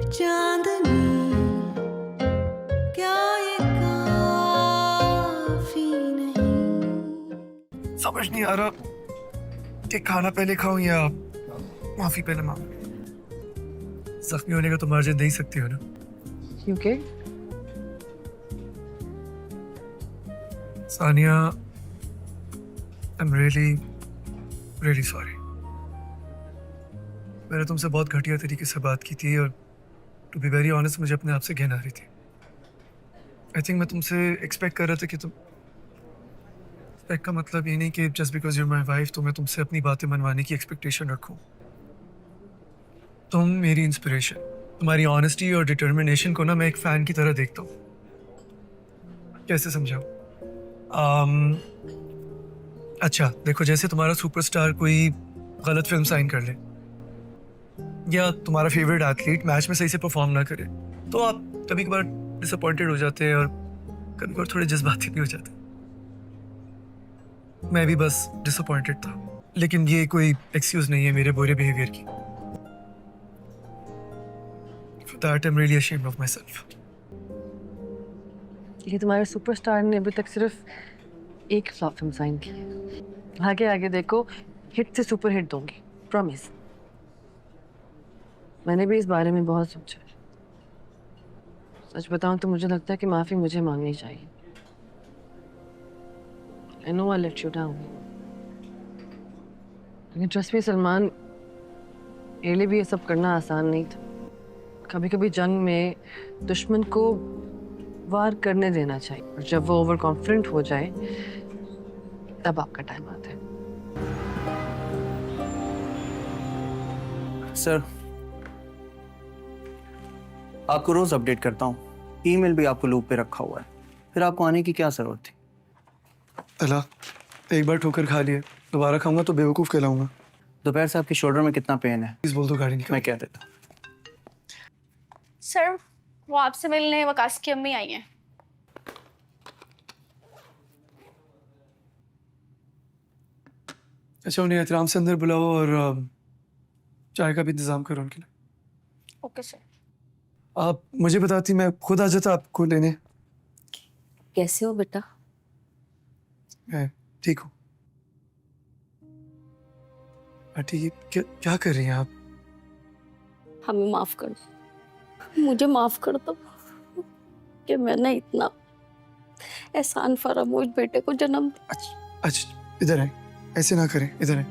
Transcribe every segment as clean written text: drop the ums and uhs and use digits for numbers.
चांदनी क्या ये काफी नहीं। समझ नहीं आ रहा कि खाना पहले खाऊं या माफी पहले मांगूं। जख्मी होने का तो मार्जिन दे ही सकती हो ना। क्योंकि सानिया, I'm really sorry. मैंने तुमसे बहुत घटिया तरीके से बात की थी और टू बी वेरी ऑनेस्ट मुझे अपने आप से घिन आ रही थी। आई थिंक मैं तुमसे एक्सपेक्ट कर रहा था कि तुम, एक्सपेक्ट का मतलब ये नहीं कि just because you my wife तो मैं तुमसे अपनी बातें मनवाने की एक्सपेक्टेशन रखूं। तुम मेरी इंस्पिरेशन, तुम्हारी ऑनेस्टी और डिटर्मिनेशन को ना मैं एक फैन की तरह देखता हूँ। कैसे समझाऊं? अच्छा देखो, जैसे तुम्हारा सुपरस्टार कोई गलत फिल्म साइन कर ले या तुम्हारा फेवरेट एथलीट मैच में सही से परफॉर्म ना करे तो आप कभी कभार डिसअपॉइंटेड हो जाते हैं और कभी कभार थोड़े जज्बाती भी हो जाते हैं। मैं भी बस डिसअपॉइंटेड था, लेकिन ये कोई एक्सक्यूज नहीं है मेरे बुरे बिहेवियर की। For that I'm really ashamed of myself. ये तुम्हारे सुपरस्टार ने अभी तक सिर्फ एक फ्लॉप फिल्म साइन की है। आगे आगे देखो, हिट से सुपर हिट दूंगी, प्रॉमिस। मैंने भी इस बारे में बहुत सोचा। सच बताऊं तो मुझे लगता है कि माफी मुझे मांगनी चाहिए। I know I let you down. लेकिन ट्रस्ट मी सलमान, मेरे लिए भी ये सब करना आसान नहीं था। कभी कभी जंग में दुश्मन को वार करने देना चाहिए और जब वो ओवर कॉन्फिडेंट हो जाए तब आपका टाइम आता है। सर, आपको रोज अपडेट करता हूँ। ईमेल भी आपको लूप पे रखा हुआ है, फिर आपको आने की क्या जरूरत थी? अल्लाह, एक बार ठोकर खा लिए, दोबारा खाऊंगा तो बेवकूफ़ कहलाऊंगा। दोपहर से आपके शोल्डर में कितना पेन है? प्लीज बोल दो, गाड़ी निकाल। मैं कह देता हूँ। सर, वो आपसे मिलने वकास की अम्मी आई हैं। अच्छा, उन्हें एहतराम से अंदर बुलाओ और चाय का भी इंतजाम करो उनके लिए। Okay sir. आप मुझे बताती, मैं खुद आ जाता आपको लेने। कैसे हो बेटा? मैं ठीक हूँ। आंटी, क्या कर रही हैं आप? हमें माफ कर दो, मुझे माफ कर दो कि मैंने इतना एहसान फरामोश बेटे को जन्म दिया। अच्छा इधर आए, ऐसे ना करें, इधर आए,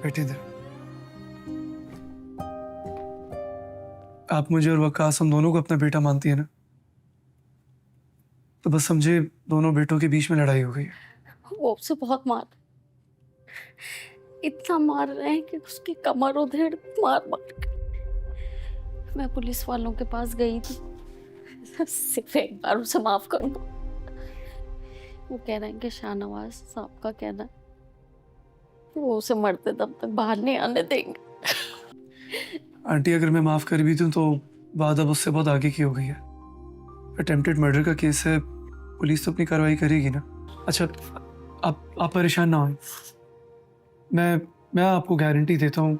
बैठे इधर। आप मुझे और वकास, हम दोनों को अपना बेटा मानती है ना? तो बस समझे दोनों बेटों के बीच में लड़ाई हो गई है। वो उसे बहुत इतना मार रहे हैं कि उसकी कमर उधेड़ मार के। मैं पुलिस वालों के पास गई थी, सिर्फ एक बार उसे माफ कर दो। वो कह रहे हैं कि शाहनवाज साहब का कहना है वो उसे मरते दम तक बाहर नहीं आने देंगे। आंटी, अगर मैं माफ कर भी दूं तो बात अब उससे बहुत आगे की हो गई है। अटेम्प्टेड मर्डर का केस है, पुलिस तो अपनी कार्रवाई करेगी ना। अच्छा, आप परेशान ना हों, मैं आपको गारंटी देता हूँ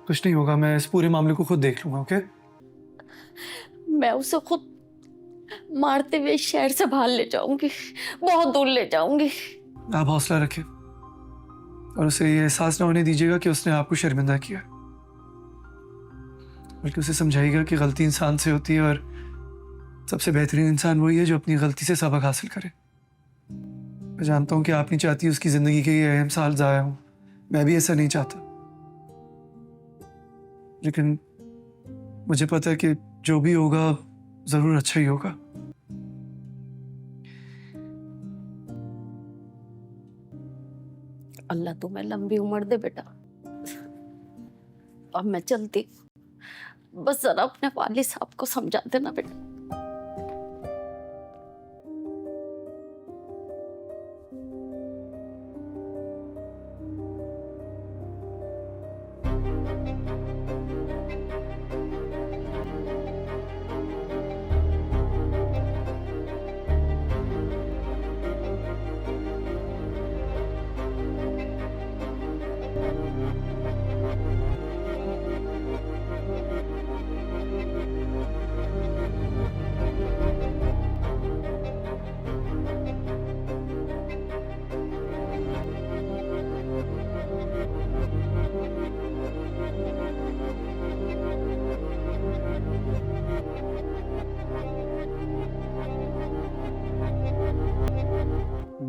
कुछ नहीं होगा। मैं इस पूरे मामले को खुद देख लूंगा। ओके? मैं उसे खुद मारते हुए शहर से बाहर ले जाऊंगी, बहुत दूर ले जाऊंगी। आप हौसला रखें और उसे ये एहसास ना होने दीजिएगा कि उसने आपको शर्मिंदा किया, बल्कि उसे समझाइएगा कि गलती इंसान से होती है और सबसे बेहतरीन इंसान वही है जो अपनी गलती से सबक हासिल करे। मैं जानता हूँ कि आप नहीं चाहती उसकी ज़िंदगी के ये अहम साल ज़ाया हों, मैं भी ऐसा नहीं चाहता, लेकिन मुझे पता है कि जो भी होगा ज़रूर अच्छा ही होगा। अल्लाह तुम्हें लंबी उम्र दे बेटा। अब मैं चलती, बस जरा अपने वालिद साहब को समझा देना बेटा।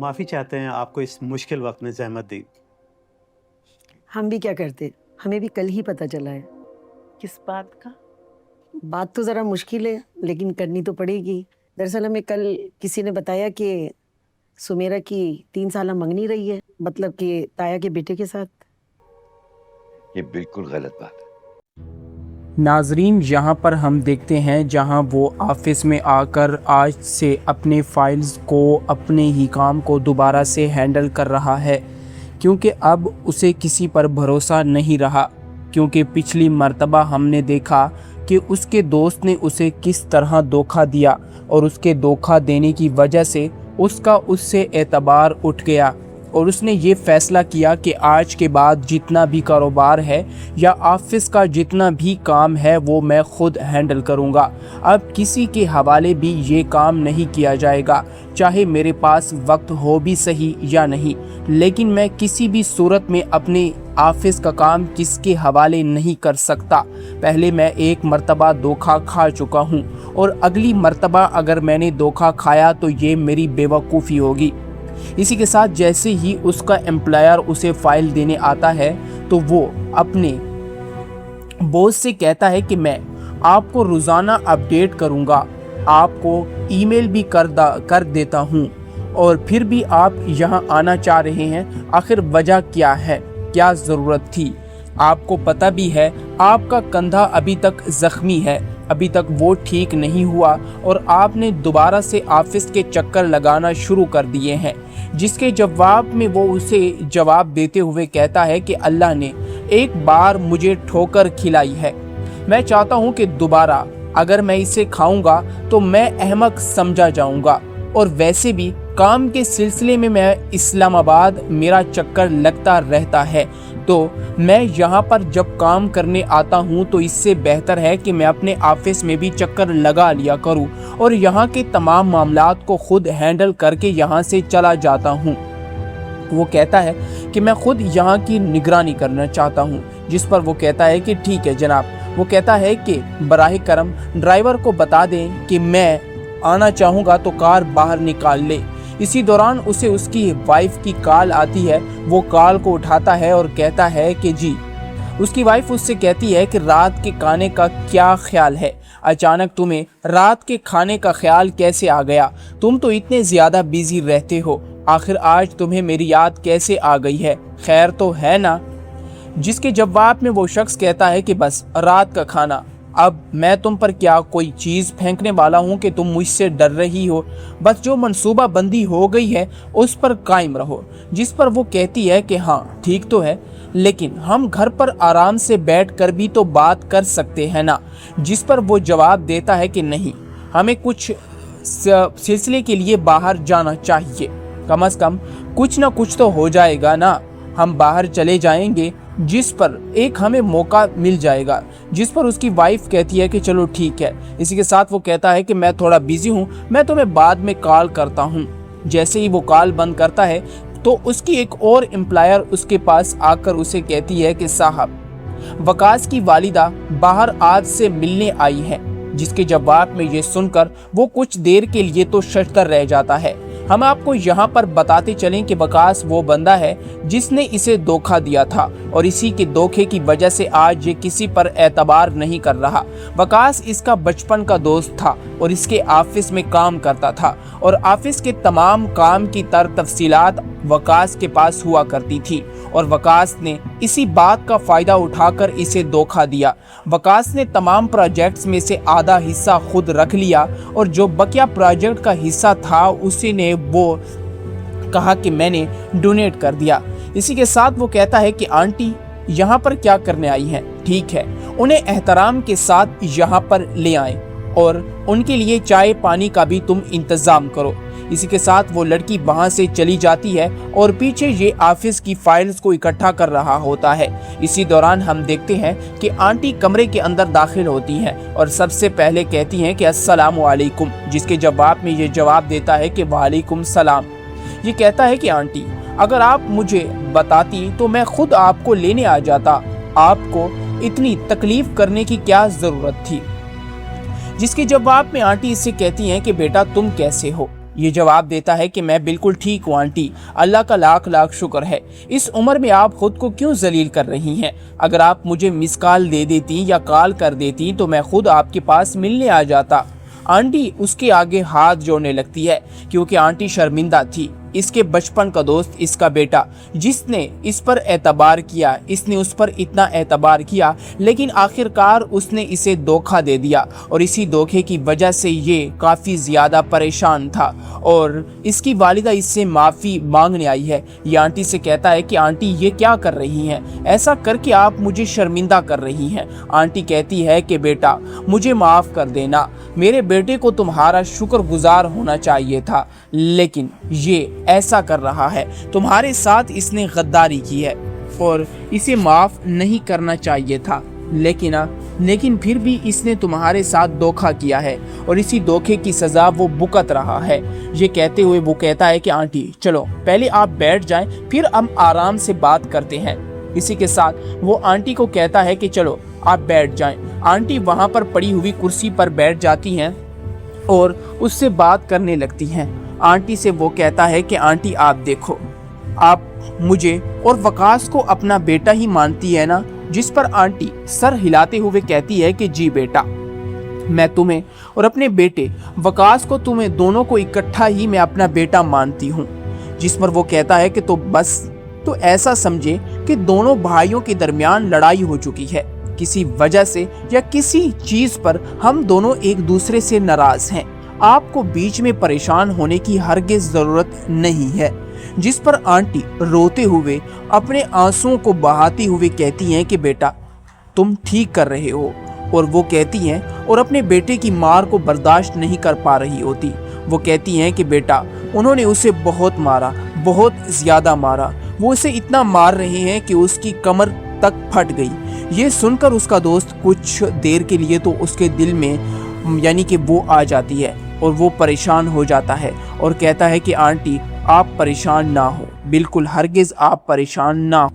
माफ़ी चाहते हैं आपको इस मुश्किल वक्त में ज़हमत दी। हम भी क्या करते, हमें भी कल ही पता चला है। किस बात का? बात तो ज़रा मुश्किल है लेकिन करनी तो पड़ेगी। दरअसल हमें कल किसी ने बताया कि सुमेरा की 3 साल मंगनी रही है, मतलब कि ताया के बेटे के साथ। ये बिल्कुल गलत बात है। नाजरीन, यहाँ पर हम देखते हैं जहाँ वो ऑफिस में आकर आज से अपने फाइल्स को, अपने ही काम को दोबारा से हैंडल कर रहा है, क्योंकि अब उसे किसी पर भरोसा नहीं रहा। क्योंकि पिछली मर्तबा हमने देखा कि उसके दोस्त ने उसे किस तरह धोखा दिया और उसके धोखा देने की वजह से उसका उससे एतबार उठ गया और उसने ये फ़ैसला किया कि आज के बाद जितना भी कारोबार है या ऑफिस का जितना भी काम है वो मैं ख़ुद हैंडल करूँगा। अब किसी के हवाले भी ये काम नहीं किया जाएगा, चाहे मेरे पास वक्त हो भी सही या नहीं, लेकिन मैं किसी भी सूरत में अपने ऑफिस का काम किसके हवाले नहीं कर सकता। पहले मैं एक मर्तबा धोखा खा चुका हूँ और अगली मर्तबा अगर मैंने धोखा खाया तो ये मेरी बेवकूफ़ी होगी। इसी के साथ जैसे ही उसका एम्प्लॉयर उसे फाइल देने आता है तो वो अपने बॉस से कहता है कि मैं आपको रोज़ाना अपडेट करूँगा, आपको ईमेल भी कर देता हूँ, और फिर भी आप यहाँ आना चाह रहे हैं, आखिर वजह क्या है, क्या ज़रूरत थी? आपको पता भी है आपका कंधा अभी तक ज़ख्मी है, अभी तक वो ठीक नहीं हुआ और आपने दोबारा से ऑफिस के चक्कर लगाना शुरू कर दिए हैं। जिसके जवाब में वो उसे जवाब देते हुए कहता है कि अल्लाह ने एक बार मुझे ठोकर खिलाई है, मैं चाहता हूँ कि दोबारा अगर मैं इसे खाऊंगा तो मैं अहमक समझा जाऊंगा, और वैसे भी काम के सिलसिले में मैं इस्लामाबाद मेरा चक्कर लगता रहता है, तो मैं यहाँ पर जब काम करने आता हूँ तो इससे बेहतर है कि मैं अपने ऑफिस में भी चक्कर लगा लिया करूँ और यहाँ के तमाम मामलात को खुद हैंडल करके यहाँ से चला जाता हूँ। वो कहता है कि मैं खुद यहाँ की निगरानी करना चाहता हूँ, जिस पर वो कहता है कि ठीक है जनाब। वो कहता है कि बराह करम ड्राइवर को बता दें कि मैं आना चाहूँगा तो कार बाहर निकाल ले। इसी दौरान उसे उसकी वाइफ की कॉल आती है, वो कॉल को उठाता है और कहता है कि जी। उसकी वाइफ उससे कहती है कि रात के खाने का क्या ख्याल है, अचानक तुम्हें रात के खाने का ख्याल कैसे आ गया, तुम तो इतने ज़्यादा बिजी रहते हो, आखिर आज तुम्हें मेरी याद कैसे आ गई है, खैर तो है ना? जिसके जवाब में वो शख्स कहता है कि बस रात का खाना, अब मैं तुम पर क्या कोई चीज़ फेंकने वाला हूँ कि तुम मुझसे डर रही हो, बस जो मंसूबा बंदी हो गई है उस पर कायम रहो। जिस पर वो कहती है कि हाँ ठीक तो है, लेकिन हम घर पर आराम से बैठ कर भी तो बात कर सकते हैं ना। जिस पर वो जवाब देता है कि नहीं, हमें कुछ सिलसिले के लिए बाहर जाना चाहिए, कम से कम कुछ ना कुछ तो हो जाएगा ना, हम बाहर चले जाएंगे, जिस पर एक हमें मौका मिल जाएगा। जिस पर उसकी वाइफ कहती है कि चलो ठीक है। इसी के साथ वो कहता है कि मैं थोड़ा बिजी हूँ, मैं तुम्हें बाद में कॉल करता हूँ। जैसे ही वो कॉल बंद करता है तो उसकी एक और एम्प्लॉयर उसके पास आकर उसे कहती है कि साहब, वकास की वालिदा बाहर आज से मिलने आई है। जिसके जवाब में ये सुनकर वो कुछ देर के लिए तो शर्तर रह जाता है। हम आपको यहाँ पर बताते चलें कि वकास वो बंदा है जिसने इसे धोखा दिया था और इसी के धोखे की वजह से आज ये किसी पर एतबार नहीं कर रहा। वकास इसका बचपन का दोस्त था और इसके ऑफिस में काम करता था और ऑफिस के तमाम काम की तफसीलात वकास के पास हुआ करती थी और वकास ने इसी बात का फ़ायदा उठाकर इसे धोखा दिया। वकास ने तमाम प्रोजेक्ट्स में से आधा हिस्सा खुद रख लिया और जो बकिया प्रोजेक्ट का हिस्सा था उसी ने वो कहा कि मैंने डोनेट कर दिया। इसी के साथ वो कहता है कि आंटी यहाँ पर क्या करने आई हैं, ठीक है, उन्हें एहतराम के साथ यहाँ पर ले आए और उनके लिए चाय पानी का भी तुम इंतज़ाम करो। इसी के साथ वो लड़की वहाँ से चली जाती है और पीछे ये ऑफिस की फाइल्स को इकट्ठा कर रहा होता है। इसी दौरान हम देखते हैं कि आंटी कमरे के अंदर दाखिल होती हैं और सबसे पहले कहती हैं कि अस्सलामु अलैकुम, जिसके जवाब में ये जवाब देता है कि वालेकुम सलाम। ये कहता है कि आंटी, अगर आप मुझे बताती तो मैं खुद आपको लेने आ जाता, आपको इतनी तकलीफ करने की क्या ज़रूरत थी? जिसके जवाब में आंटी इससे कहती हैं कि बेटा तुम कैसे हो, ये जवाब देता है कि मैं बिल्कुल ठीक हूँ आंटी, अल्लाह का लाख लाख शुक्र है। इस उम्र में आप खुद को क्यों जलील कर रही हैं? अगर आप मुझे मिस कॉल दे देती या कॉल कर देती तो मैं खुद आपके पास मिलने आ जाता। आंटी उसके आगे हाथ जोड़ने लगती है क्योंकि आंटी शर्मिंदा थी। इसके बचपन का दोस्त, इसका बेटा, जिसने इस पर एतबार किया, इसने उस पर इतना एतबार किया, लेकिन आखिरकार उसने इसे धोखा दे दिया और इसी धोखे की वजह से ये काफ़ी ज़्यादा परेशान था और इसकी वालिदा इससे माफ़ी मांगने आई है। ये आंटी से कहता है कि आंटी ये क्या कर रही हैं, ऐसा करके आप मुझे शर्मिंदा कर रही हैं। आंटी कहती है कि बेटा मुझे माफ़ कर देना, मेरे बेटे को तुम्हारा शुक्रगुजार होना चाहिए था, लेकिन ये ऐसा कर रहा है, तुम्हारे साथ इसने गद्दारी की है और इसे माफ़ नहीं करना चाहिए था, लेकिन फिर भी इसने तुम्हारे साथ धोखा किया है और इसी धोखे की सज़ा वो भुगत रहा है। ये कहते हुए वो कहता है कि आंटी चलो पहले आप बैठ जाएं, फिर हम आराम से बात करते हैं। इसी के साथ वो आंटी को कहता है कि चलो आप बैठ जाएं। आंटी वहाँ पर पड़ी हुई कुर्सी पर बैठ जाती हैं और उससे बात करने लगती हैं। आंटी से वो कहता है कि आंटी आप देखो, आप मुझे और वकास को अपना बेटा ही मानती है ना? जिस पर आंटी सर हिलाते हुए कहती है कि जी बेटा, मैं तुम्हें और अपने बेटे वकास को, तुम्हें दोनों को इकट्ठा ही मैं अपना बेटा मानती हूँ। जिस पर वो कहता है कि तो बस तो ऐसा समझे कि दोनों भाइयों के दरमियान लड़ाई हो चुकी है, किसी वजह से या किसी चीज पर हम दोनों एक दूसरे से नाराज हैं। आपको बीच में परेशान होने की हरगिज जरूरत नहीं है। जिस पर आंटी रोते हुए अपने आंसुओं को बहाती हुए कहती हैं कि बेटा तुम ठीक कर रहे हो, और वो कहती हैं और अपने बेटे की मार को बर्दाश्त नहीं कर पा रही होती। वो कहती हैं कि बेटा उन्होंने उसे बहुत मारा, बहुत ज़्यादा मारा, वो उसे इतना मार रहे हैं कि उसकी कमर तक फट गई। ये सुनकर उसका दोस्त कुछ देर के लिए तो उसके दिल में यानी कि वो आ जाती है और वो परेशान हो जाता है और कहता है कि आंटी आप परेशान ना हो, बिल्कुल हरगिज़ आप परेशान ना हो।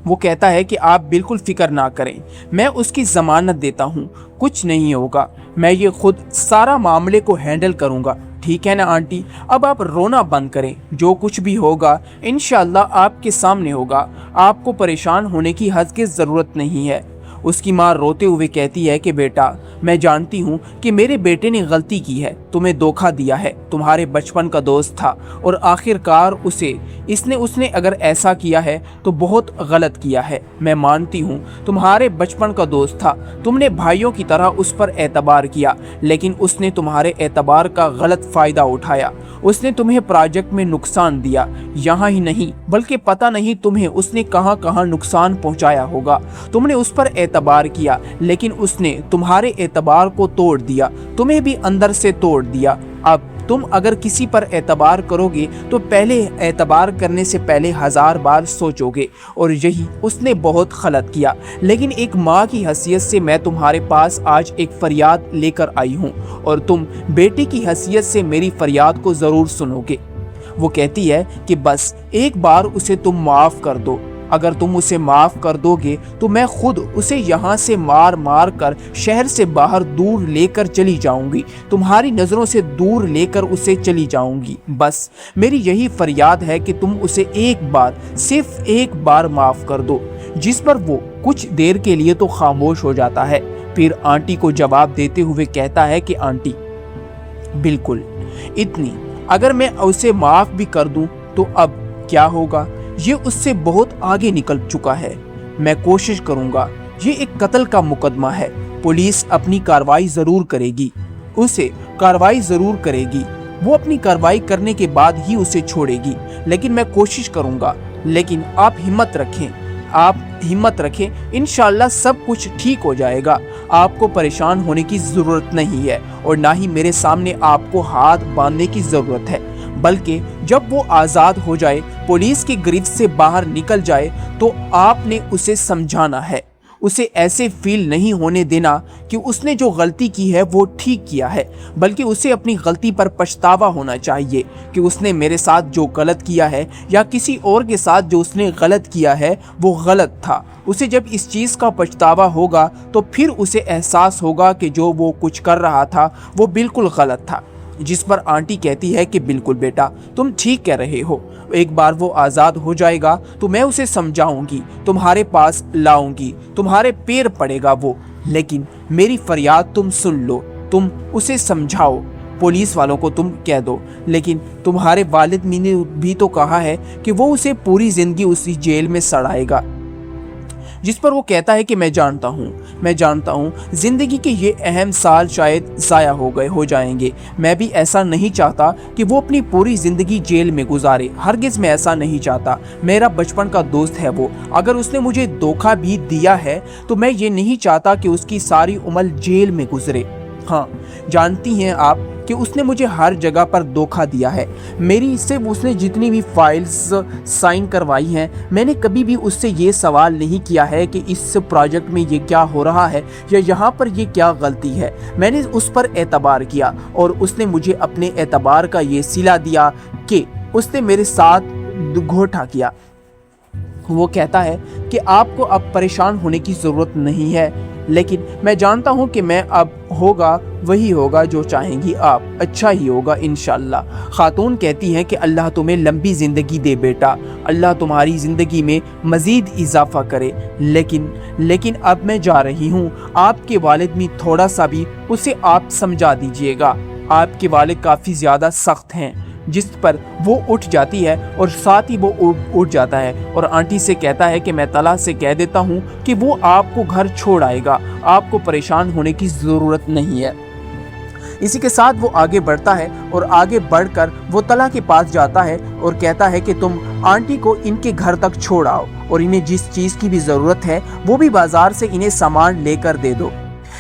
वो कहता है कि आप बिल्कुल फिक्र ना करें, मैं उसकी ज़मानत देता हूँ, कुछ नहीं होगा, मैं ये खुद सारा मामले को हैंडल करूँगा, ठीक है ना आंटी? अब आप रोना बंद करें, जो कुछ भी होगा इंशाअल्लाह आपके सामने होगा, आपको परेशान होने की हरगिज़ ज़रूरत नहीं है। उसकी माँ रोते हुए कहती है कि बेटा मैं जानती हूँ कि मेरे बेटे ने गलती की है, तुम्हें धोखा दिया है, तुम्हारे बचपन का दोस्त था और आखिरकार उसने अगर ऐसा किया है तो बहुत गलत किया है। मैं मानती हूँ तुम्हारे बचपन का दोस्त था, तुमने भाइयों की तरह उस पर एतबार किया, लेकिन उसने तुम्हारे एतबार का गलत फ़ायदा उठाया। उसने तुम्हें प्रोजेक्ट में नुकसान दिया, यहाँ ही नहीं बल्कि पता नहीं तुम्हें उसने कहाँ कहाँ नुकसान पहुँचाया होगा। तुमने उस पर एतबार किया, लेकिन उसने तुम्हारे एतबार को तोड़ दिया, तुम्हें भी अंदर से तोड़ दिया। अब तुम अगर किसी पर एतबार करोगे तो पहले एतबार करने से पहले 1000 बार सोचोगे, और यही उसने बहुत गलत किया। लेकिन एक माँ की हैसियत से मैं तुम्हारे पास आज एक फरियाद लेकर आई हूँ और तुम बेटे की हैसियत से मेरी फरियाद को ज़रूर सुनोगे। वो कहती है कि बस एक बार उसे तुम माफ़ कर दो, अगर तुम उसे माफ़ कर दोगे तो मैं खुद उसे यहाँ से मार मार कर शहर से बाहर दूर लेकर चली जाऊंगी, तुम्हारी नज़रों से दूर लेकर उसे चली जाऊंगी। बस मेरी यही फरियाद है कि तुम उसे एक बार, सिर्फ एक बार माफ़ कर दो। जिस पर वो कुछ देर के लिए तो खामोश हो जाता है, फिर आंटी को जवाब देते हुए कहता है कि आंटी बिल्कुल, इतनी अगर मैं उसे माफ़ भी कर दूं तो अब क्या होगा, ये उससे बहुत आगे निकल चुका है। मैं कोशिश करूंगा, ये एक कत्ल का मुकदमा है, पुलिस अपनी कार्रवाई ज़रूर करेगी, उसे कार्रवाई ज़रूर करेगी, वो अपनी कार्रवाई करने के बाद ही उसे छोड़ेगी, लेकिन मैं कोशिश करूंगा। लेकिन आप हिम्मत रखें, इंशाअल्लाह सब कुछ ठीक हो जाएगा, आपको परेशान होने की ज़रूरत नहीं है और ना ही मेरे सामने आपको हाथ बांधने की ज़रूरत है, बल्कि जब वो आज़ाद हो जाए, पुलिस की गिरफ्त से बाहर निकल जाए, तो आपने उसे समझाना है, उसे ऐसे फील नहीं होने देना कि उसने जो गलती की है वो ठीक किया है, बल्कि उसे अपनी गलती पर पछतावा होना चाहिए कि उसने मेरे साथ जो गलत किया है या किसी और के साथ जो उसने गलत किया है वो गलत था। उसे जब इस चीज़ का पछतावा होगा तो फिर उसे एहसास होगा कि जो वो कुछ कर रहा था वो बिल्कुल गलत था। जिस पर आंटी कहती है कि बिल्कुल बेटा, तुम ठीक कह रहे हो, एक बार वो आज़ाद हो जाएगा तो मैं उसे समझाऊंगी, तुम्हारे पास लाऊंगी, तुम्हारे पैर पड़ेगा वो, लेकिन मेरी फरियाद तुम सुन लो, तुम उसे समझाओ, पुलिस वालों को तुम कह दो, लेकिन तुम्हारे वालिद ने भी तो कहा है कि वो उसे पूरी ज़िंदगी उसी जेल में सड़ाएगा। जिस पर वो कहता है कि मैं जानता हूँ ज़िंदगी के ये अहम साल शायद ज़ाया हो जाएंगे। मैं भी ऐसा नहीं चाहता कि वो अपनी पूरी ज़िंदगी जेल में गुजारे, हरगिज़ मैं ऐसा नहीं चाहता। मेरा बचपन का दोस्त है वो, अगर उसने मुझे धोखा भी दिया है तो मैं ये नहीं चाहता कि उसकी सारी उम्र जेल में गुजरे। हाँ, जानती हैं आप कि उसने मुझे हर जगह पर धोखा दिया है। मेरी से उसने जितनी भी फाइल्स साइन करवाई हैं, मैंने कभी भी उससे ये सवाल नहीं किया है कि इस प्रोजेक्ट में ये क्या हो रहा है या यहाँ पर ये क्या गलती है। मैंने उस पर एतबार किया और उसने मुझे अपने एतबार का ये सिला दिया कि उसने मेरे साथ घोटा किया। वो कहता है कि आपको अब परेशान होने की ज़रूरत नहीं है, लेकिन मैं जानता हूँ कि मैं अब होगा वही होगा जो चाहेंगी आप, अच्छा ही होगा इंशाल्लाह। खातून कहती हैं कि अल्लाह तुम्हें लंबी ज़िंदगी दे बेटा, अल्लाह तुम्हारी ज़िंदगी में मज़ीद इजाफ़ा करे, लेकिन अब मैं जा रही हूँ। आपके वालिद में थोड़ा सा भी उसे आप समझा दीजिएगा। आपके वालिद काफ़ी ज़्यादा सख्त हैं। जिस पर वो उठ जाती है और साथ ही वो उठ जाता है और आंटी से कहता है कि मैं तला से कह देता हूँ कि वो आपको घर छोड़ आएगा, आपको परेशान होने की ज़रूरत नहीं है। इसी के साथ वो आगे बढ़ता है और आगे बढ़कर वो तला के पास जाता है और कहता है कि तुम आंटी को इनके घर तक छोड़ आओ और इन्हें जिस चीज़ की भी ज़रूरत है वो भी बाज़ार से इन्हें सामान लेकर दे दो।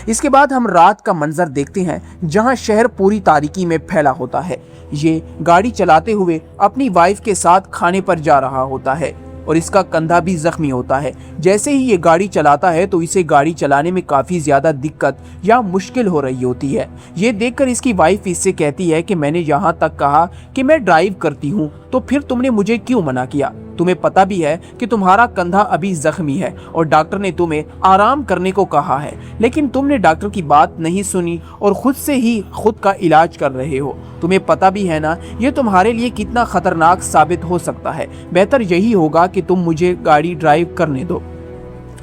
इसके बाद हम रात का मंजर देखते हैं जहां शहर पूरी तारीकी में फैला होता है। ये गाड़ी चलाते हुए अपनी वाइफ के साथ खाने पर जा रहा होता है और इसका कंधा भी जख्मी होता है। जैसे ही ये गाड़ी चलाता है तो इसे गाड़ी चलाने में काफ़ी ज़्यादा दिक्कत या मुश्किल हो रही होती है। ये देखकर इसकी वाइफ इससे कहती है कि मैंने यहाँ तक कहा कि मैं ड्राइव करती हूँ, तो फिर तुमने मुझे क्यों मना किया? तुम्हें पता भी है कि तुम्हारा कंधा अभी जख्मी है और डॉक्टर ने तुम्हें आराम करने को कहा है, लेकिन तुमने डॉक्टर की बात नहीं सुनी और खुद से ही खुद का इलाज कर रहे हो। तुम्हें पता भी है ना ये तुम्हारे लिए कितना खतरनाक साबित हो सकता है। बेहतर यही होगा कि तुम मुझे गाड़ी ड्राइव करने दो।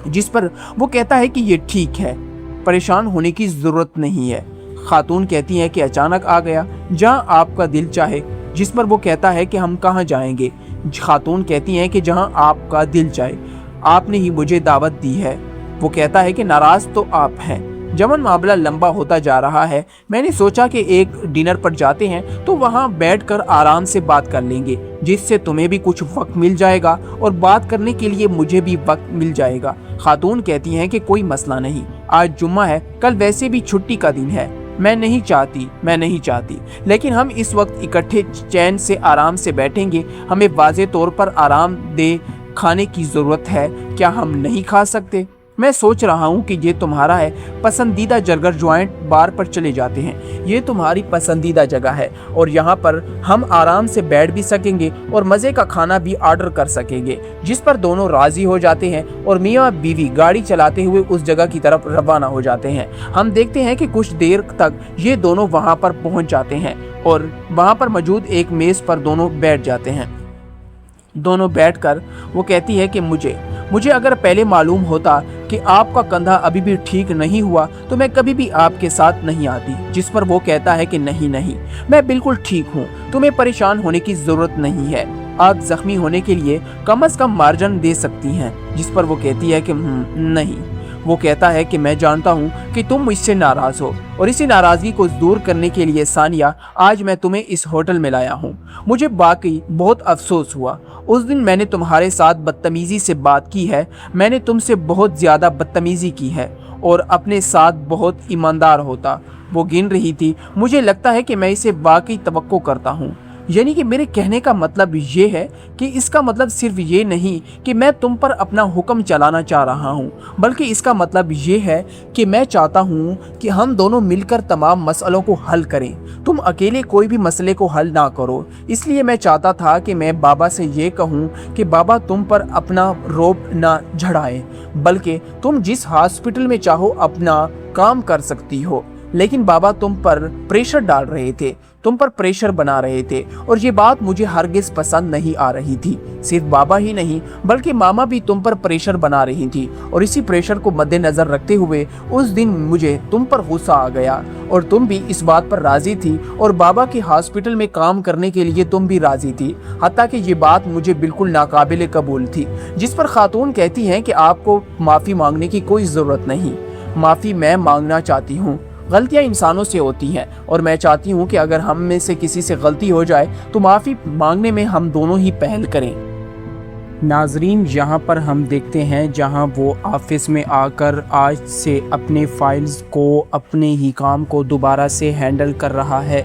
जिस पर वो कहता है कि ये ठीक है, परेशान होने की ज़रूरत नहीं है। खातून कहती है कि अचानक आ गया, जहाँ आपका दिल चाहे। जिस पर वो कहता है कि हम कहाँ जाएंगे? खातून कहती हैं कि जहां आपका दिल चाहे, आपने ही मुझे दावत दी है। वो कहता है कि नाराज़ तो आप हैं। जब मामला लंबा होता जा रहा है, मैंने सोचा कि एक डिनर पर जाते हैं तो वहां बैठकर आराम से बात कर लेंगे, जिससे तुम्हें भी कुछ वक्त मिल जाएगा और बात करने के लिए मुझे भी वक्त मिल जाएगा। खातून कहती हैं कि कोई मसला नहीं, आज जुम्मा है, कल वैसे भी छुट्टी का दिन है। मैं नहीं चाहती, लेकिन हम इस वक्त इकट्ठे चैन से आराम से बैठेंगे। हमें वाज़े तौर पर आराम दे खाने की ज़रूरत है, क्या हम नहीं खा सकते? मैं सोच रहा हूँ कि ये तुम्हारा है पसंदीदा जर्गर जॉइंट बार पर चले जाते हैं। ये तुम्हारी पसंदीदा जगह है और यहाँ पर हम आराम से बैठ भी सकेंगे और मज़े का खाना भी ऑर्डर कर सकेंगे। जिस पर दोनों राज़ी हो जाते हैं और मियाँ बीवी गाड़ी चलाते हुए उस जगह की तरफ रवाना हो जाते हैं। हम देखते हैं कि कुछ देर तक ये दोनों वहाँ पर पहुँच जाते हैं और वहाँ पर मौजूद एक मेज़ पर दोनों बैठ जाते हैं। दोनों बैठकर वो कहती है कि मुझे अगर पहले मालूम होता कि आपका कंधा अभी भी ठीक नहीं हुआ तो मैं कभी भी आपके साथ नहीं आती। जिस पर वो कहता है कि नहीं, मैं बिल्कुल ठीक हूँ, तुम्हें परेशान होने की ज़रूरत नहीं है। आप ज़ख्मी होने के लिए कम से कम मार्जिन दे सकती हैं। जिस पर वो कहती है कि नहीं। वो कहता है कि मैं जानता हूँ कि तुम मुझसे नाराज़ हो और इसी नाराज़गी को दूर करने के लिए सानिया, आज मैं तुम्हें इस होटल में लाया हूँ। मुझे वाकई बहुत अफसोस हुआ, उस दिन मैंने तुम्हारे साथ बदतमीज़ी से बात की है। मैंने तुमसे बहुत ज़्यादा बदतमीज़ी की है और अपने साथ बहुत ईमानदार होता। वो गिन रही थी। मुझे लगता है कि मैं इसे वाकई तवक्को करता हूँ। यानी कि मेरे कहने का मतलब ये है कि इसका मतलब सिर्फ ये नहीं कि मैं तुम पर अपना हुक्म चलाना चाह रहा हूँ, बल्कि इसका मतलब ये है कि मैं चाहता हूँ कि हम दोनों मिलकर तमाम मसलों को हल करें। तुम अकेले कोई भी मसले को हल ना करो। इसलिए मैं चाहता था कि मैं बाबा से ये कहूँ कि बाबा तुम पर अपना रोब ना झड़ाएं, बल्कि तुम जिस हॉस्पिटल में चाहो अपना काम कर सकती हो। लेकिन बाबा तुम पर प्रेशर डाल रहे थे। तुम पर प्रेशर बना रहे थे और ये बात मुझे हरगिज पसंद नहीं आ रही थी। सिर्फ बाबा ही नहीं बल्कि मामा भी तुम पर प्रेशर बना रही थी और इसी प्रेशर को मद्देनजर रखते हुए उस दिन मुझे तुम पर गुस्सा आ गया और तुम भी इस बात पर राजी थी और बाबा के हॉस्पिटल में काम करने के लिए तुम भी राजी थी। हत्ता कि ये बात मुझे बिल्कुल नाकाबिले कबूल थी। जिस पर खातून कहती हैं कि आपको माफ़ी मांगने की कोई ज़रूरत नहीं। माफ़ी मैं मांगना चाहती हूँ। गलतियां इंसानों से होती हैं और मैं चाहती हूँ कि अगर हम में से किसी से गलती हो जाए तो माफ़ी मांगने में हम दोनों ही पहल करें। नाजरीन, यहाँ पर हम देखते हैं जहाँ वो ऑफिस में आकर आज से अपने फाइल्स को, अपने ही काम को दोबारा से हैंडल कर रहा है,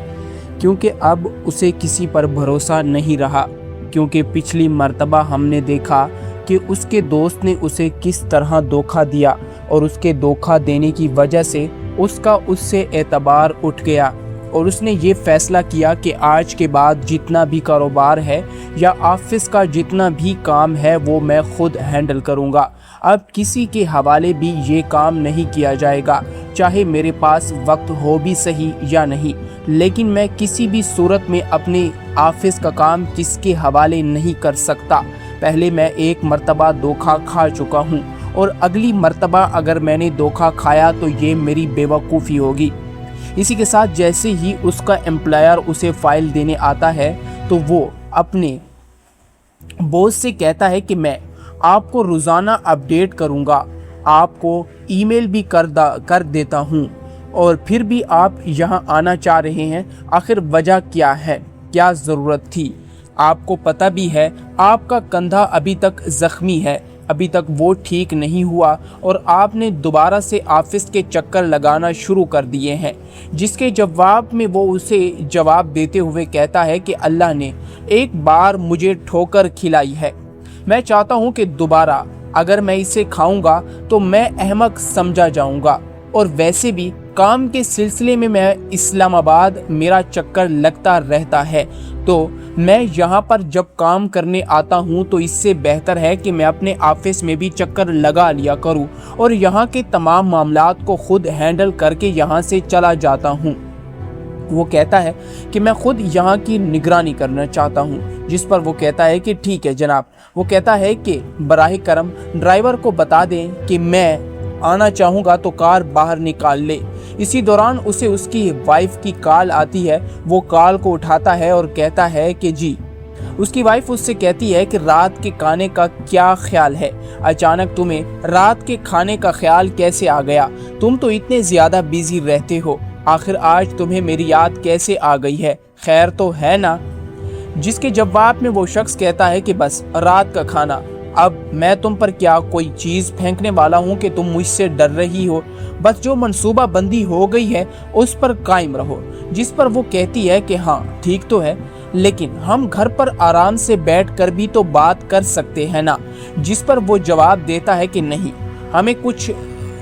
क्योंकि अब उसे किसी पर भरोसा नहीं रहा। क्योंकि पिछली मर्तबा हमने देखा कि उसके दोस्त ने उसे किस तरह धोखा दिया और उसके धोखा देने की वजह से उसका उससे एतबार उठ गया और उसने ये फ़ैसला किया कि आज के बाद जितना भी कारोबार है या ऑफिस का जितना भी काम है वो मैं खुद हैंडल करूँगा। अब किसी के हवाले भी ये काम नहीं किया जाएगा, चाहे मेरे पास वक्त हो भी सही या नहीं, लेकिन मैं किसी भी सूरत में अपने ऑफिस का काम किसके हवाले नहीं कर सकता। पहले मैं एक मर्तबा धोखा खा चुका हूँ और अगली मर्तबा अगर मैंने धोखा खाया तो ये मेरी बेवकूफ़ी होगी। इसी के साथ जैसे ही उसका एम्प्लॉयर उसे फाइल देने आता है तो वो अपने बॉस से कहता है कि मैं आपको रोज़ाना अपडेट करूँगा, आपको ईमेल भी कर देता हूँ और फिर भी आप यहाँ आना चाह रहे हैं। आखिर वजह क्या है, क्या ज़रूरत थी? आपको पता भी है आपका कंधा अभी तक ज़ख्मी है, अभी तक वो ठीक नहीं हुआ और आपने दोबारा से ऑफिस के चक्कर लगाना शुरू कर दिए हैं। जिसके जवाब में वो उसे जवाब देते हुए कहता है कि अल्लाह ने एक बार मुझे ठोकर खिलाई है, मैं चाहता हूँ कि दोबारा अगर मैं इसे खाऊंगा तो मैं अहमक समझा जाऊंगा। और वैसे भी काम के सिलसिले में मैं इस्लामाबाद मेरा चक्कर लगता रहता है, तो मैं यहाँ पर जब काम करने आता हूँ तो इससे बेहतर है कि मैं अपने ऑफिस में भी चक्कर लगा लिया करूँ और यहाँ के तमाम मामलात को खुद हैंडल करके यहाँ से चला जाता हूँ। वो कहता है कि मैं खुद यहाँ की निगरानी करना चाहता हूँ। जिस पर वो कहता है कि ठीक है जनाब। वो कहता है कि बराह करम ड्राइवर को बता दें कि मैं आना चाहूँगा तो कार बाहर निकाल ले। इसी दौरान उसे उसकी वाइफ की कॉल आती है। वो कॉल को उठाता है और कहता है कि जी। उसकी वाइफ उससे कहती है कि रात के खाने का क्या ख्याल है, अचानक तुम्हें रात के खाने का ख्याल कैसे आ गया? तुम तो इतने ज़्यादा बिजी रहते हो, आखिर आज तुम्हें मेरी याद कैसे आ गई है? खैर तो है ना? जिसके जवाब में वो शख्स कहता है कि बस रात का खाना। अब मैं तुम पर क्या कोई चीज़ फेंकने वाला हूँ कि तुम मुझसे डर रही हो? बस जो मंसूबा बंदी हो गई है उस पर कायम रहो। जिस पर वो कहती है कि हाँ ठीक तो है, लेकिन हम घर पर आराम से बैठकर भी तो बात कर सकते हैं ना। जिस पर वो जवाब देता है कि नहीं, हमें कुछ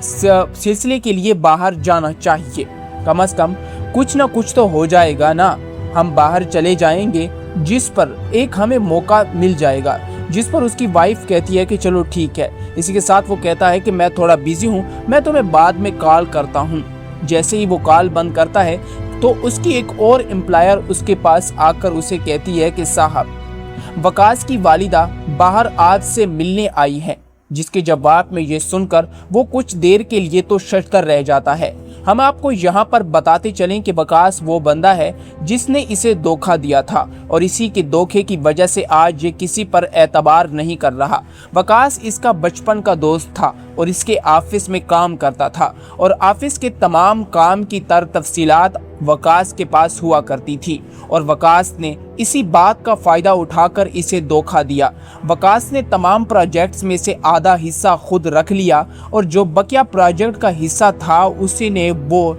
सिलसिले के लिए बाहर जाना चाहिए, कम से कम कुछ ना कुछ तो हो जाएगा ना, हम बाहर चले जाएंगे। जिस पर एक हमें मौका मिल जाएगा। जिस पर उसकी वाइफ कहती है कि चलो ठीक है। इसी के साथ वो कहता है कि मैं थोड़ा बिजी हूँ, मैं तुम्हें बाद में कॉल करता हूँ। जैसे ही वो कॉल बंद करता है तो उसकी एक और एम्प्लॉयर उसके पास आकर उसे कहती है कि साहब वकास की वालिदा बाहर आज से मिलने आई है। जिसके जवाब में ये सुनकर वो कुछ देर के लिए तो शर्तर रह जाता है। हम आपको यहाँ पर बताते चलें कि वकास वो बंदा है जिसने इसे धोखा दिया था और इसी के धोखे की वजह से आज ये किसी पर एतबार नहीं कर रहा। वकास इसका बचपन का दोस्त था और इसके ऑफिस में काम करता था और ऑफिस के तमाम काम की तफसीलात वकास के पास हुआ करती थी और वकास ने इसी बात का फ़ायदा उठाकर इसे धोखा दिया। वकास ने तमाम प्रोजेक्ट्स में से आधा हिस्सा खुद रख लिया और जो बकिया प्रोजेक्ट का हिस्सा था उसी ने वो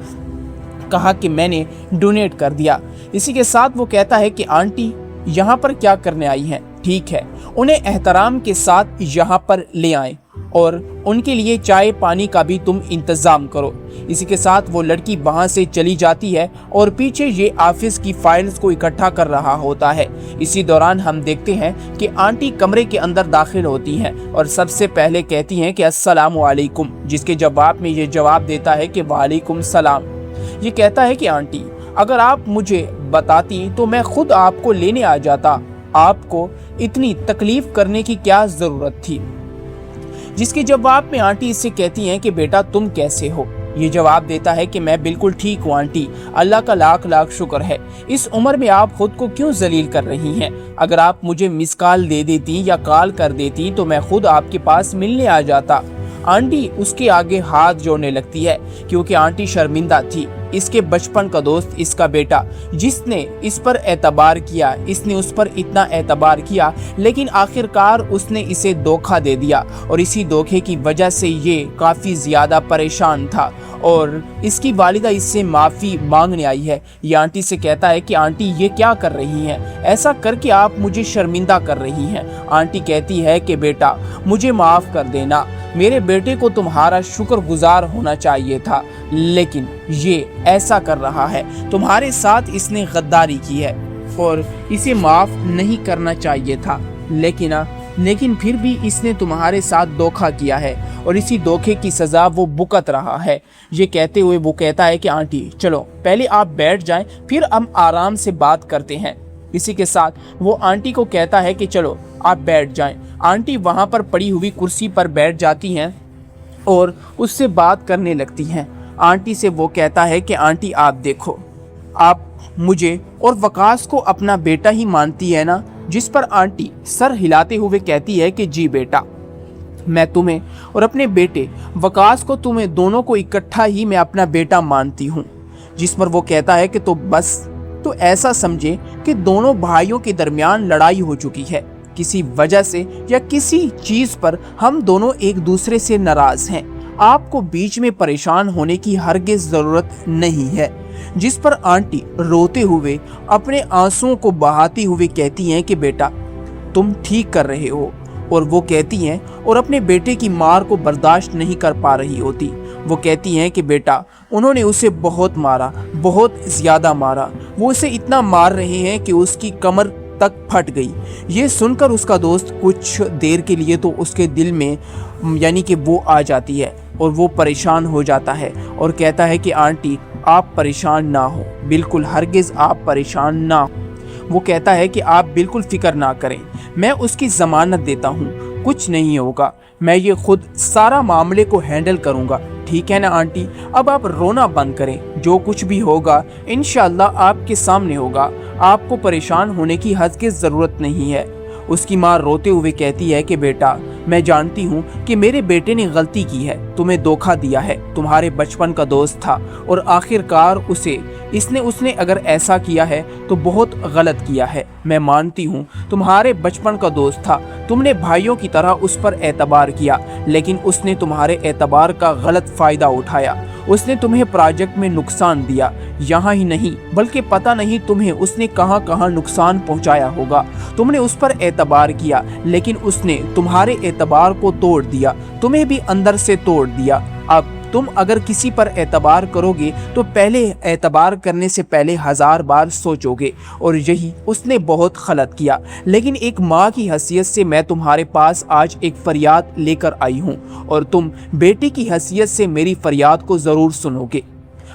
कहा कि मैंने डोनेट कर दिया। इसी के साथ वो कहता है कि आंटी यहाँ पर क्या करने आई हैं? ठीक है, उन्हें एहतराम के साथ यहाँ पर ले आएं और उनके लिए चाय पानी का भी तुम इंतज़ाम करो। इसी के साथ वो लड़की वहाँ से चली जाती है और पीछे ये ऑफिस की फाइल्स को इकट्ठा कर रहा होता है। इसी दौरान हम देखते हैं कि आंटी कमरे के अंदर दाखिल होती हैं और सबसे पहले कहती हैं कि अस्सलामु अलैकुम। जिसके जवाब में ये जवाब देता है कि वालेकुम सलाम। ये कहता है कि आंटी अगर आप मुझे बताती तो मैं खुद आपको लेने आ जाता। आपको इतनी तकलीफ करने की क्या जरूरत थी? जिसके जवाब में आंटी इससे कहती हैं कि बेटा तुम कैसे हो? ये जवाब देता है कि मैं बिल्कुल ठीक हूँ आंटी, अल्लाह का लाख लाख शुक्र है। इस उम्र में आप खुद को क्यों जलील कर रही हैं? अगर आप मुझे मिस कॉल दे देती या कॉल कर देती तो मैं खुद आपके पास मिलने आ जाता। आंटी उसके आगे हाथ जोड़ने लगती है क्योंकि आंटी शर्मिंदा थी। इसके बचपन का दोस्त, इसका बेटा, जिसने इस पर एतबार किया, इसने उस पर इतना एतबार किया, लेकिन आखिरकार उसने इसे धोखा दे दिया और इसी धोखे की वजह से ये काफ़ी ज़्यादा परेशान था और इसकी वालिदा इससे माफ़ी मांगने आई है। ये आंटी से कहता है कि आंटी ये क्या कर रही हैं? ऐसा करके आप मुझे शर्मिंदा कर रही हैं। आंटी कहती है कि बेटा मुझे माफ़ कर देना, मेरे बेटे को तुम्हारा शुक्रगुजार होना चाहिए था, लेकिन ये ऐसा कर रहा है, तुम्हारे साथ इसने गद्दारी की है और इसे माफ़ नहीं करना चाहिए था, लेकिन फिर भी इसने तुम्हारे साथ धोखा किया है और इसी धोखे की सज़ा वो भुगत रहा है। ये कहते हुए वो कहता है कि आंटी चलो पहले आप बैठ जाएं, फिर हम आराम से बात करते हैं। इसी के साथ वो आंटी को कहता है कि चलो आप बैठ जाएं। आंटी वहाँ पर पड़ी हुई कुर्सी पर बैठ जाती हैं और उससे बात करने लगती हैं। आंटी से वो कहता है कि आंटी आप देखो, आप मुझे और वकास को अपना बेटा ही मानती है ना? जिस पर आंटी सर हिलाते हुए कहती है कि जी बेटा, मैं तुम्हें और अपने बेटे वकास को, तुम्हें दोनों को इकट्ठा ही मैं अपना बेटा मानती हूँ। जिस पर वो कहता है कि तो बस तो ऐसा समझे कि दोनों भाइयों के दरमियान लड़ाई हो चुकी है, किसी वजह से या किसी चीज पर हम दोनों एक दूसरे से नाराज हैं। आपको बीच में परेशान होने की हरगिज जरूरत नहीं है। जिस पर आंटी रोते हुए अपने आंसुओं को बहाती हुई कहती हैं कि बेटा तुम ठीक कर रहे हो, और वो कहती हैं और अपने बेटे की मार को बर्दाश्त नहीं कर पा रही होती। वो कहती हैं कि बेटा उन्होंने उसे बहुत मारा, बहुत ज़्यादा मारा, वो उसे इतना मार रहे हैं कि उसकी कमर तक फट गई। ये सुनकर उसका दोस्त कुछ देर के लिए तो उसके दिल में यानी कि वो आ जाती है और वो परेशान हो जाता है और कहता है कि आंटी आप परेशान ना हो, बिल्कुल हरगिज़ आप परेशान ना हो। वो कहता है कि आप बिल्कुल फिक्र ना करें, मैं उसकी ज़मानत देता हूँ, कुछ नहीं होगा, मैं ये खुद सारा मामले को हैंडल करूँगा, ठीक है ना आंटी? अब आप रोना बंद करें, जो कुछ भी होगा इंशाअल्लाह आपके सामने होगा, आपको परेशान होने की हद की ज़रूरत नहीं है। उसकी माँ रोते हुए कहती है कि बेटा मैं जानती हूँ कि मेरे बेटे ने गलती की है, तुम्हें धोखा दिया है, तुम्हारे बचपन का दोस्त था और आखिरकार उसने अगर ऐसा किया है तो बहुत गलत किया है। मैं मानती हूँ तुम्हारे बचपन का दोस्त था, तुमने भाइयों की तरह उस पर एतबार किया, लेकिन उसने तुम्हारे एतबार का गलत फ़ायदा उठाया। उसने तुम्हें प्रोजेक्ट में नुकसान दिया, यहाँ ही नहीं बल्कि पता नहीं तुम्हें उसने कहाँ कहाँ नुकसान पहुँचाया होगा। तुमने उस पर एतबार किया, लेकिन उसने तुम्हारे एतबार को तोड़ दिया, तुम्हें भी अंदर से तोड़ दिया। अब तुम अगर किसी पर एतबार करोगे तो पहले एतबार करने से पहले 1000 बार सोचोगे, और यही उसने बहुत गलत किया। लेकिन एक माँ की हैसियत से मैं तुम्हारे पास आज एक फरियाद लेकर आई हूँ और तुम बेटे की हैसियत से मेरी फरियाद को ज़रूर सुनोगे।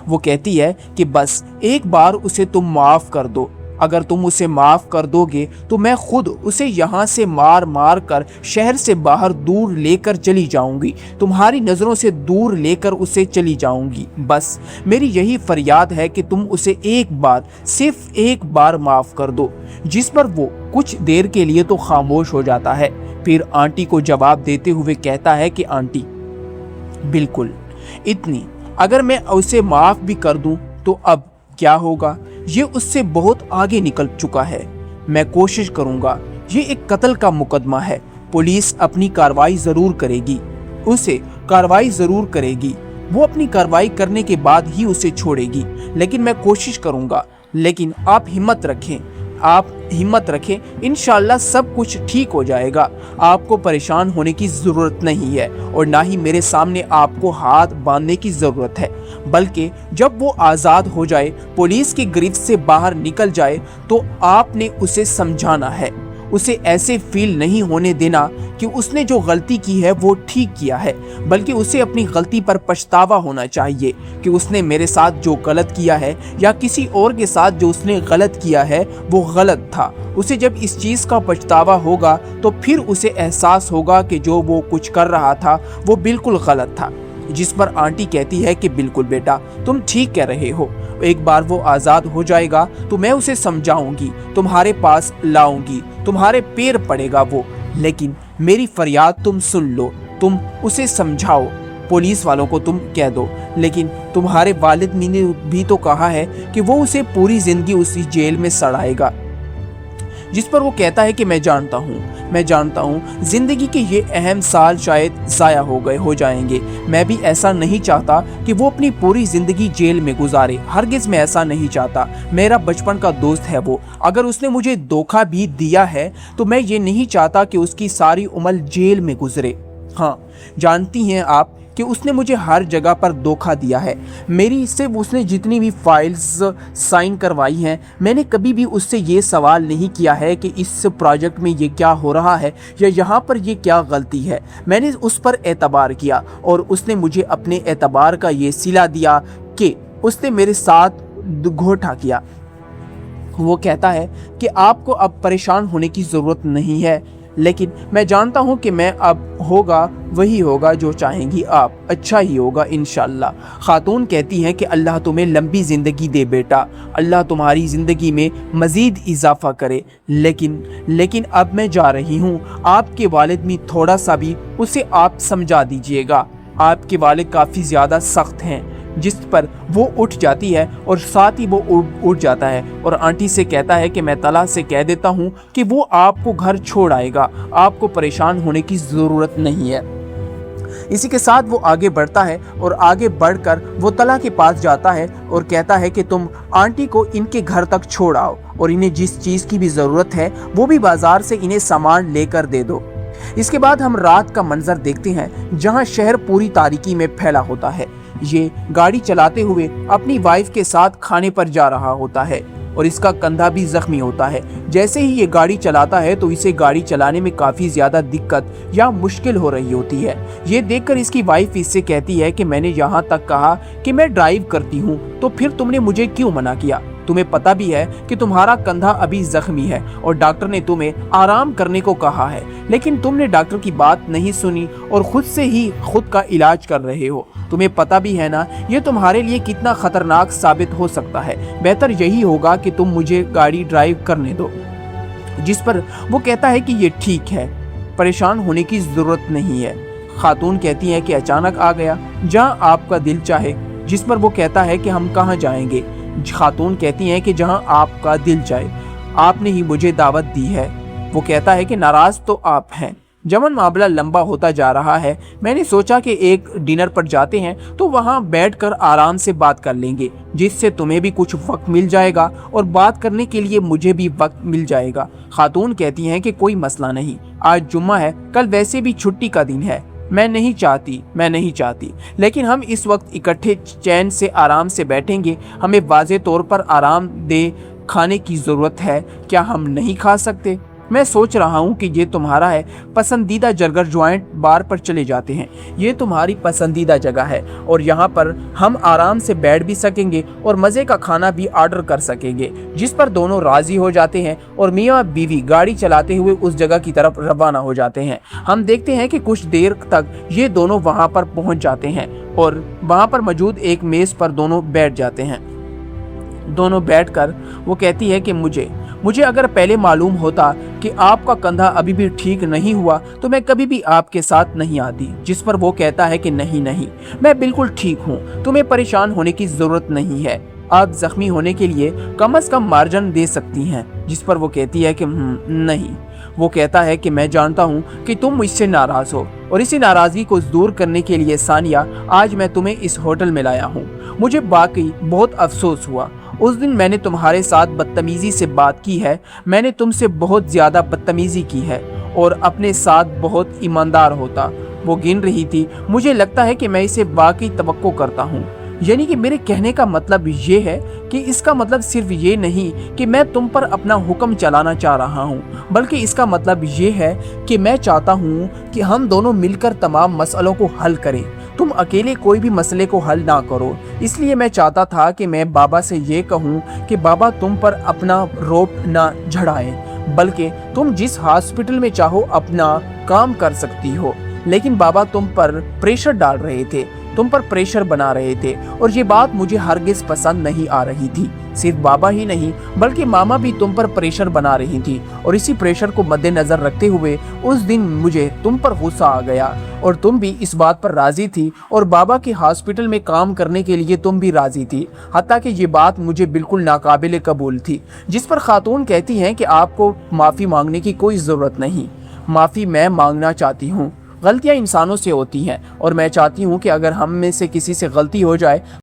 वो कहती है कि बस एक बार उसे तुम माफ़ कर दो, अगर तुम उसे माफ़ कर दोगे तो मैं खुद उसे यहाँ से मार मार कर शहर से बाहर दूर लेकर चली जाऊंगी, तुम्हारी नज़रों से दूर लेकर उसे चली जाऊंगी। बस मेरी यही फरियाद है कि तुम उसे एक बार, सिर्फ एक बार माफ़ कर दो। जिस पर वो कुछ देर के लिए तो खामोश हो जाता है, फिर आंटी को जवाब देते हुए कहता है कि आंटी बिल्कुल, इतनी अगर मैं उसे माफ़ भी कर दूं तो अब क्या होगा? ये उससे बहुत आगे निकल चुका है। मैं कोशिश करूंगा, ये एक कत्ल का मुकदमा है, पुलिस अपनी कार्रवाई ज़रूर करेगी, उसे कार्रवाई ज़रूर करेगी, वो अपनी कार्रवाई करने के बाद ही उसे छोड़ेगी, लेकिन मैं कोशिश करूंगा। लेकिन आप हिम्मत रखें, इंशाअल्लाह सब कुछ ठीक हो जाएगा, आपको परेशान होने की ज़रूरत नहीं है और ना ही मेरे सामने आपको हाथ बांधने की ज़रूरत है, बल्कि जब वो आज़ाद हो जाए, पुलिस की गिरफ्त से बाहर निकल जाए, तो आपने उसे समझाना है उसे ऐसे फील नहीं होने देना कि उसने जो गलती की है वो ठीक किया है, बल्कि उसे अपनी गलती पर पछतावा होना चाहिए कि उसने मेरे साथ जो गलत किया है या किसी और के साथ जो उसने गलत किया है वो गलत था। उसे जब इस चीज़ का पछतावा होगा तो फिर उसे एहसास होगा कि जो वो कुछ कर रहा था वो बिल्कुल गलत था। जिस पर आंटी कहती है कि बिल्कुल बेटा, तुम ठीक कह रहे हो, एक बार वो आज़ाद हो जाएगा तो मैं उसे समझाऊंगी, तुम्हारे पास लाऊंगी, तुम्हारे पैर पड़ेगा वो, लेकिन मेरी फरियाद तुम सुन लो, तुम उसे समझाओ, पुलिस वालों को तुम कह दो। लेकिन तुम्हारे वालिद ने भी तो कहा है कि वो उसे पूरी जिंदगी उसी जेल में सड़ाएगा। जिस पर वो कहता है कि मैं जानता हूँ जिंदगी के ये अहम साल शायद ज़ाया हो जाएंगे। मैं भी ऐसा नहीं चाहता कि वो अपनी पूरी जिंदगी जेल में गुजारे, हरगिज़ मैं ऐसा नहीं चाहता। मेरा बचपन का दोस्त है वो, अगर उसने मुझे धोखा भी दिया है तो मैं ये नहीं चाहता कि उसकी सारी उम्र जेल में गुजरे। हाँ, जानती हैं आप कि उसने मुझे हर जगह पर धोखा दिया है। मेरी से उसने जितनी भी फाइल्स साइन करवाई हैं, मैंने कभी भी उससे ये सवाल नहीं किया है कि इस प्रोजेक्ट में ये क्या हो रहा है या यहाँ पर ये क्या गलती है। मैंने उस पर एतबार किया और उसने मुझे अपने एतबार का ये सिला दिया कि उसने मेरे साथ धोखा किया। वो कहता है कि आपको अब परेशान होने की ज़रूरत नहीं है, लेकिन मैं जानता हूँ कि मैं अब होगा वही होगा जो चाहेंगी आप, अच्छा ही होगा इंशाल्लाह। खातून कहती हैं कि अल्लाह तुम्हें लंबी ज़िंदगी दे बेटा, अल्लाह तुम्हारी ज़िंदगी में मज़ीद इजाफ़ा करे। लेकिन अब मैं जा रही हूँ, आपके वालिद में थोड़ा सा भी उसे आप समझा दीजिएगा। आपके वालिद काफ़ी ज़्यादा सख्त हैं। जिस पर वो उठ जाती है और साथ ही वो उठ जाता है और आंटी से कहता है कि मैं तला से कह देता हूँ कि वो आपको घर छोड़ आएगा, आपको परेशान होने की ज़रूरत नहीं है। इसी के साथ वो आगे बढ़ता है और आगे बढ़कर वो तला के पास जाता है और कहता है कि तुम आंटी को इनके घर तक छोड़ आओ और इन्हें जिस चीज़ की भी ज़रूरत है वो भी बाज़ार से इन्हें सामान लेकर दे दो। इसके बाद हम रात का मंजर देखते हैं जहाँ शहर पूरी तारीकी में फैला होता है। ये गाड़ी चलाते हुए अपनी वाइफ के साथ खाने पर जा रहा होता है और इसका कंधा भी जख्मी होता है। जैसे ही ये गाड़ी चलाता है तो इसे गाड़ी चलाने में काफ़ी ज़्यादा दिक्कत या मुश्किल हो रही होती है। ये देखकर इसकी वाइफ इससे कहती है कि मैंने यहाँ तक कहा कि मैं ड्राइव करती हूँ, तो फिर तुमने मुझे क्यों मना किया? तुम्हें पता भी है कि तुम्हारा कंधा अभी जख्मी है और डॉक्टर ने तुम्हें आराम करने को कहा है, लेकिन तुमने डॉक्टर की बात नहीं सुनी और खुद से ही खुद का इलाज कर रहे हो। तुम्हें पता भी है ना ये तुम्हारे लिए कितना खतरनाक साबित हो सकता है। बेहतर यही होगा कि तुम मुझे गाड़ी ड्राइव करने दो। जिस पर वो कहता है कि ये ठीक है, परेशान होने की ज़रूरत नहीं है। खातून कहती है कि अचानक आ गया, जहाँ आपका दिल चाहे। जिस पर वो कहता है कि हम कहाँ जाएंगे? खातून कहती हैं कि जहां आपका दिल चाहे, आपने ही मुझे दावत दी है। वो कहता है कि नाराज़ तो आप हैं। जमन मामला लंबा होता जा रहा है, मैंने सोचा कि एक डिनर पर जाते हैं तो वहां बैठकर आराम से बात कर लेंगे, जिससे तुम्हें भी कुछ वक्त मिल जाएगा और बात करने के लिए मुझे भी वक्त मिल जाएगा। खातून कहती हैं कि कोई मसला नहीं, आज जुम्मा है, कल वैसे भी छुट्टी का दिन है। मैं नहीं चाहती, लेकिन हम इस वक्त इकट्ठे चैन से आराम से बैठेंगे। हमें वाज़े तौर पर आराम दे खाने की ज़रूरत है, क्या हम नहीं खा सकते? मैं सोच रहा हूँ कि ये तुम्हारा है पसंदीदा जर्गर जॉइंट बार पर चले जाते हैं। ये तुम्हारी पसंदीदा जगह है और यहाँ पर हम आराम से बैठ भी सकेंगे और मज़े का खाना भी ऑर्डर कर सकेंगे। जिस पर दोनों राज़ी हो जाते हैं और मियाँ बीवी गाड़ी चलाते हुए उस जगह की तरफ रवाना हो जाते हैं। हम देखते हैं कि कुछ देर तक ये दोनों वहाँ पर पहुँच जाते हैं और वहाँ पर मौजूद एक मेज़ पर दोनों बैठ जाते हैं। दोनों बैठकर वो कहती है कि मुझे अगर पहले मालूम होता कि आपका कंधा अभी भी ठीक नहीं हुआ तो मैं कभी भी आपके साथ नहीं आती। जिस पर वो कहता है कि नहीं, मैं बिल्कुल ठीक हूँ, तुम्हें परेशान होने की ज़रूरत नहीं है, आप ज़ख्मी होने के लिए कम से कम मार्जिन दे सकती हैं। जिस पर वो कहती है कि नहीं। वो कहता है कि मैं जानता हूँ कि तुम मुझसे नाराज़ हो और इसी नाराज़गी को दूर करने के लिए सानिया, आज मैं तुम्हें इस होटल में लाया हूँ। मुझे वाकई बहुत अफसोस हुआ, उस दिन मैंने तुम्हारे साथ बदतमीज़ी से बात की है। मैंने तुमसे बहुत ज़्यादा बदतमीज़ी की है और अपने साथ बहुत ईमानदार होता। वो गिन रही थी। मुझे लगता है कि मैं इसे वाकई तवक्को करता हूँ, यानी कि मेरे कहने का मतलब ये है कि इसका मतलब सिर्फ ये नहीं कि मैं तुम पर अपना हुक्म चलाना चाह रहा हूँ, बल्कि इसका मतलब ये है कि मैं चाहता हूँ कि हम दोनों मिलकर तमाम मसलों को हल करें। तुम अकेले कोई भी मसले को हल ना करो। इसलिए मैं चाहता था कि मैं बाबा से ये कहूँ कि बाबा तुम पर अपना रोब ना झड़ाएं, बल्कि तुम जिस हॉस्पिटल में चाहो अपना काम कर सकती हो। लेकिन बाबा तुम पर प्रेशर डाल रहे थे, तुम पर प्रेशर बना रहे थे, और ये बात मुझे हरगिज पसंद नहीं आ रही थी। सिर्फ बाबा ही नहीं बल्कि मामा भी तुम पर प्रेशर बना रही थी, और इसी प्रेशर को मद्देनजर रखते हुए उस दिन मुझे तुम पर गुस्सा आ गया, और तुम भी इस बात पर राजी थी, और बाबा के हॉस्पिटल में काम करने के लिए तुम भी राजी थी। हत्ता कि ये बात मुझे बिल्कुल नाकाबिल कबूल थी, जिस पर खातून कहती हैं कि आपको माफ़ी मांगने की कोई ज़रूरत नहीं। माफ़ी मैं मांगना चाहती हूँ। गलतियाँ इंसानों से होती हैं, और मैं चाहती हूँ कि अगर हम में से किसी से गलती हो जाए